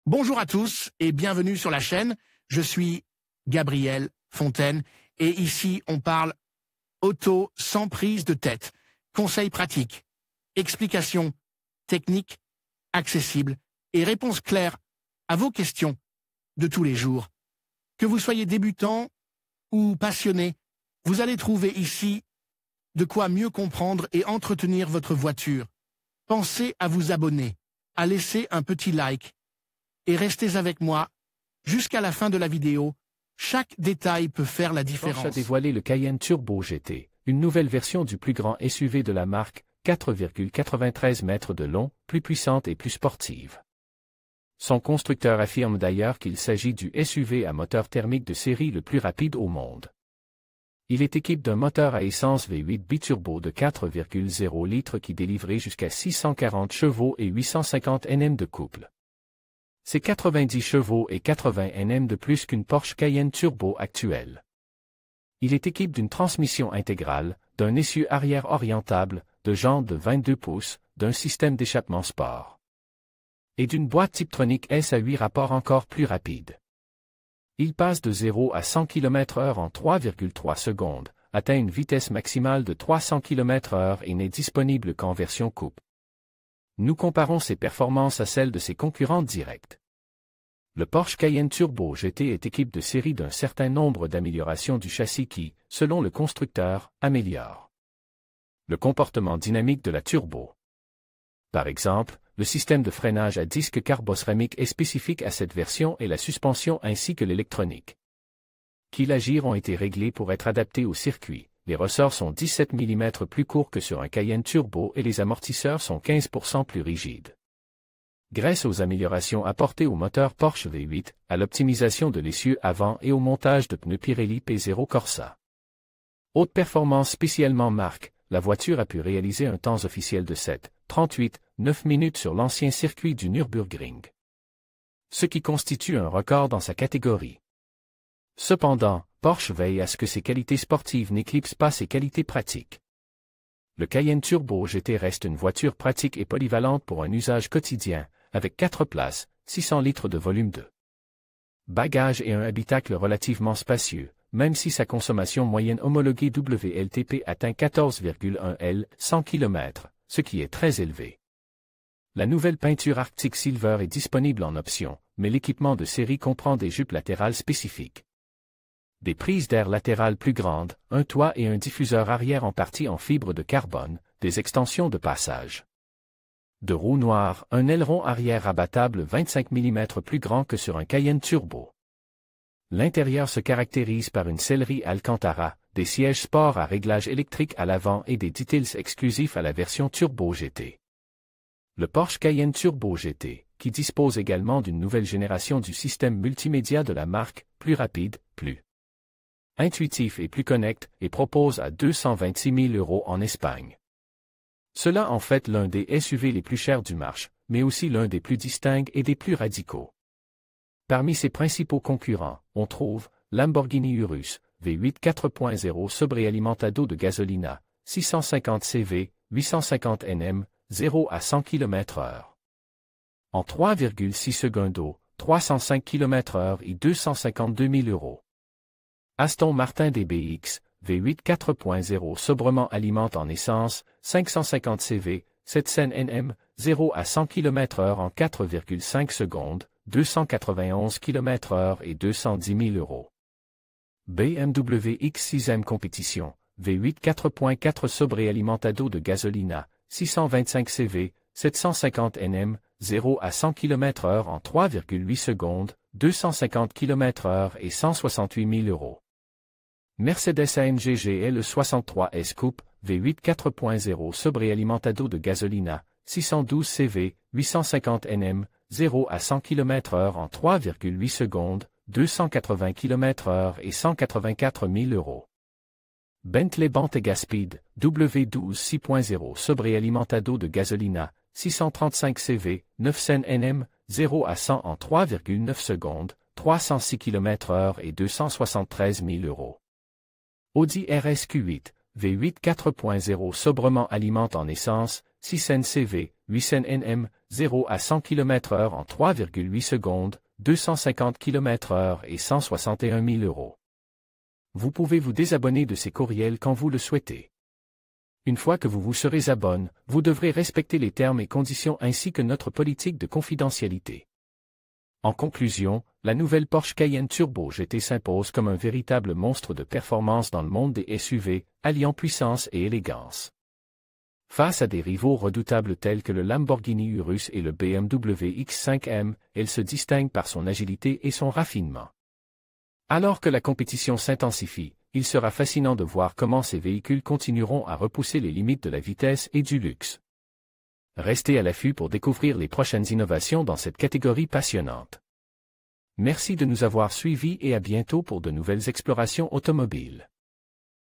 Bonjour à tous et bienvenue sur la chaîne. Je suis Gabriel Fontaine et ici on parle auto sans prise de tête. Conseils pratiques, explications techniques, accessibles et réponses claires à vos questions de tous les jours. Que vous soyez débutant ou passionné, vous allez trouver ici de quoi mieux comprendre et entretenir votre voiture. Pensez à vous abonner, à laisser un petit like et restez avec moi jusqu'à la fin de la vidéo. Chaque détail peut faire la différence. Porsche a dévoilé le Cayenne Turbo GT, une nouvelle version du plus grand SUV de la marque, 4,93 mètres de long, plus puissante et plus sportive. Son constructeur affirme d'ailleurs qu'il s'agit du SUV à moteur thermique de série le plus rapide au monde. Il est équipé d'un moteur à essence V8 biturbo de 4,0 litres qui délivrait jusqu'à 640 chevaux et 850 Nm de couple. C'est 90 chevaux et 80 Nm de plus qu'une Porsche Cayenne Turbo actuelle. Il est équipé d'une transmission intégrale, d'un essieu arrière orientable, de jantes de 22 pouces, d'un système d'échappement sport et d'une boîte Tiptronic S à 8 rapports encore plus rapide. Il passe de 0 à 100 km/h en 3,3 secondes, atteint une vitesse maximale de 300 km/h et n'est disponible qu'en version coupe. Nous comparons ses performances à celles de ses concurrents directs. Le Porsche Cayenne Turbo GT est équipé de série d'un certain nombre d'améliorations du châssis qui, selon le constructeur, améliorent le comportement dynamique de la turbo. Par exemple, le système de freinage à disque carbocéramique est spécifique à cette version et la suspension ainsi que l'électronique qui l'agir ont été réglés pour être adaptés au circuit. Les ressorts sont 17 mm plus courts que sur un Cayenne Turbo et les amortisseurs sont 15% plus rigides. Grâce aux améliorations apportées au moteur Porsche V8, à l'optimisation de l'essieu avant et au montage de pneus Pirelli P0 Corsa. Haute performance spécialement marque, la voiture a pu réaliser un temps officiel de 7,38,9 minutes sur l'ancien circuit du Nürburgring, ce qui constitue un record dans sa catégorie. Cependant, Porsche veille à ce que ses qualités sportives n'éclipsent pas ses qualités pratiques. Le Cayenne Turbo GT reste une voiture pratique et polyvalente pour un usage quotidien, avec 4 places, 600 litres de volume de bagages et un habitacle relativement spacieux, même si sa consommation moyenne homologuée WLTP atteint 14,1 L 100 km, ce qui est très élevé. La nouvelle peinture Arctic Silver est disponible en option, mais l'équipement de série comprend des jupes latérales spécifiques, des prises d'air latérales plus grandes, un toit et un diffuseur arrière en partie en fibre de carbone, des extensions de passage de roues noires, un aileron arrière rabattable 25 mm plus grand que sur un Cayenne Turbo. L'intérieur se caractérise par une sellerie Alcantara, des sièges sport à réglage électrique à l'avant et des details exclusifs à la version Turbo GT. Le Porsche Cayenne Turbo GT, qui dispose également d'une nouvelle génération du système multimédia de la marque, plus rapide, plus intuitif et plus connect, et propose à 226 000 € en Espagne. Cela en fait l'un des SUV les plus chers du marché, mais aussi l'un des plus distincts et des plus radicaux. Parmi ses principaux concurrents, on trouve Lamborghini Urus, V8 4.0 sobre et alimentado de gasolina, 650 CV, 850 Nm, 0 à 100 km/h. En 3,6 secondes, 305 km/h et 252 000 €. Aston Martin DBX, V8 4.0 sobrement alimente en essence, 550 CV, 700 Nm, 0 à 100 km/h en 4,5 secondes, 291 km/h et 210 000 €. BMW X6M Compétition, V8 4.4 sobre et alimentado de gasolina, 625 CV, 750 Nm, 0 à 100 km/h en 3,8 secondes, 250 km/h et 168 000 €. Mercedes-AMG GL 63S Coupe, V8 4.0 sobre et alimentado de gasolina, 612 CV, 850 Nm, 0 à 100 km/h en 3,8 secondes, 280 km/h et 184 000 €. Bentley Bentayga Speed, W12 6.0 sobre et alimentado de gasolina, 635 CV, 900 Nm, 0 à 100 en 3,9 secondes, 306 km/h et 273 000 €. Audi RSQ8, V8 4.0 sobrement alimente en essence, 600 CV, 800 Nm, 0 à 100 km/h en 3,8 secondes, 250 km/h et 161 000 €. Vous pouvez vous désabonner de ces courriels quand vous le souhaitez. Une fois que vous vous serez abonné, vous devrez respecter les termes et conditions ainsi que notre politique de confidentialité. En conclusion, la nouvelle Porsche Cayenne Turbo GT s'impose comme un véritable monstre de performance dans le monde des SUV, alliant puissance et élégance. Face à des rivaux redoutables tels que le Lamborghini Urus et le BMW X5M, elle se distingue par son agilité et son raffinement. Alors que la compétition s'intensifie, il sera fascinant de voir comment ces véhicules continueront à repousser les limites de la vitesse et du luxe. Restez à l'affût pour découvrir les prochaines innovations dans cette catégorie passionnante. Merci de nous avoir suivis et à bientôt pour de nouvelles explorations automobiles.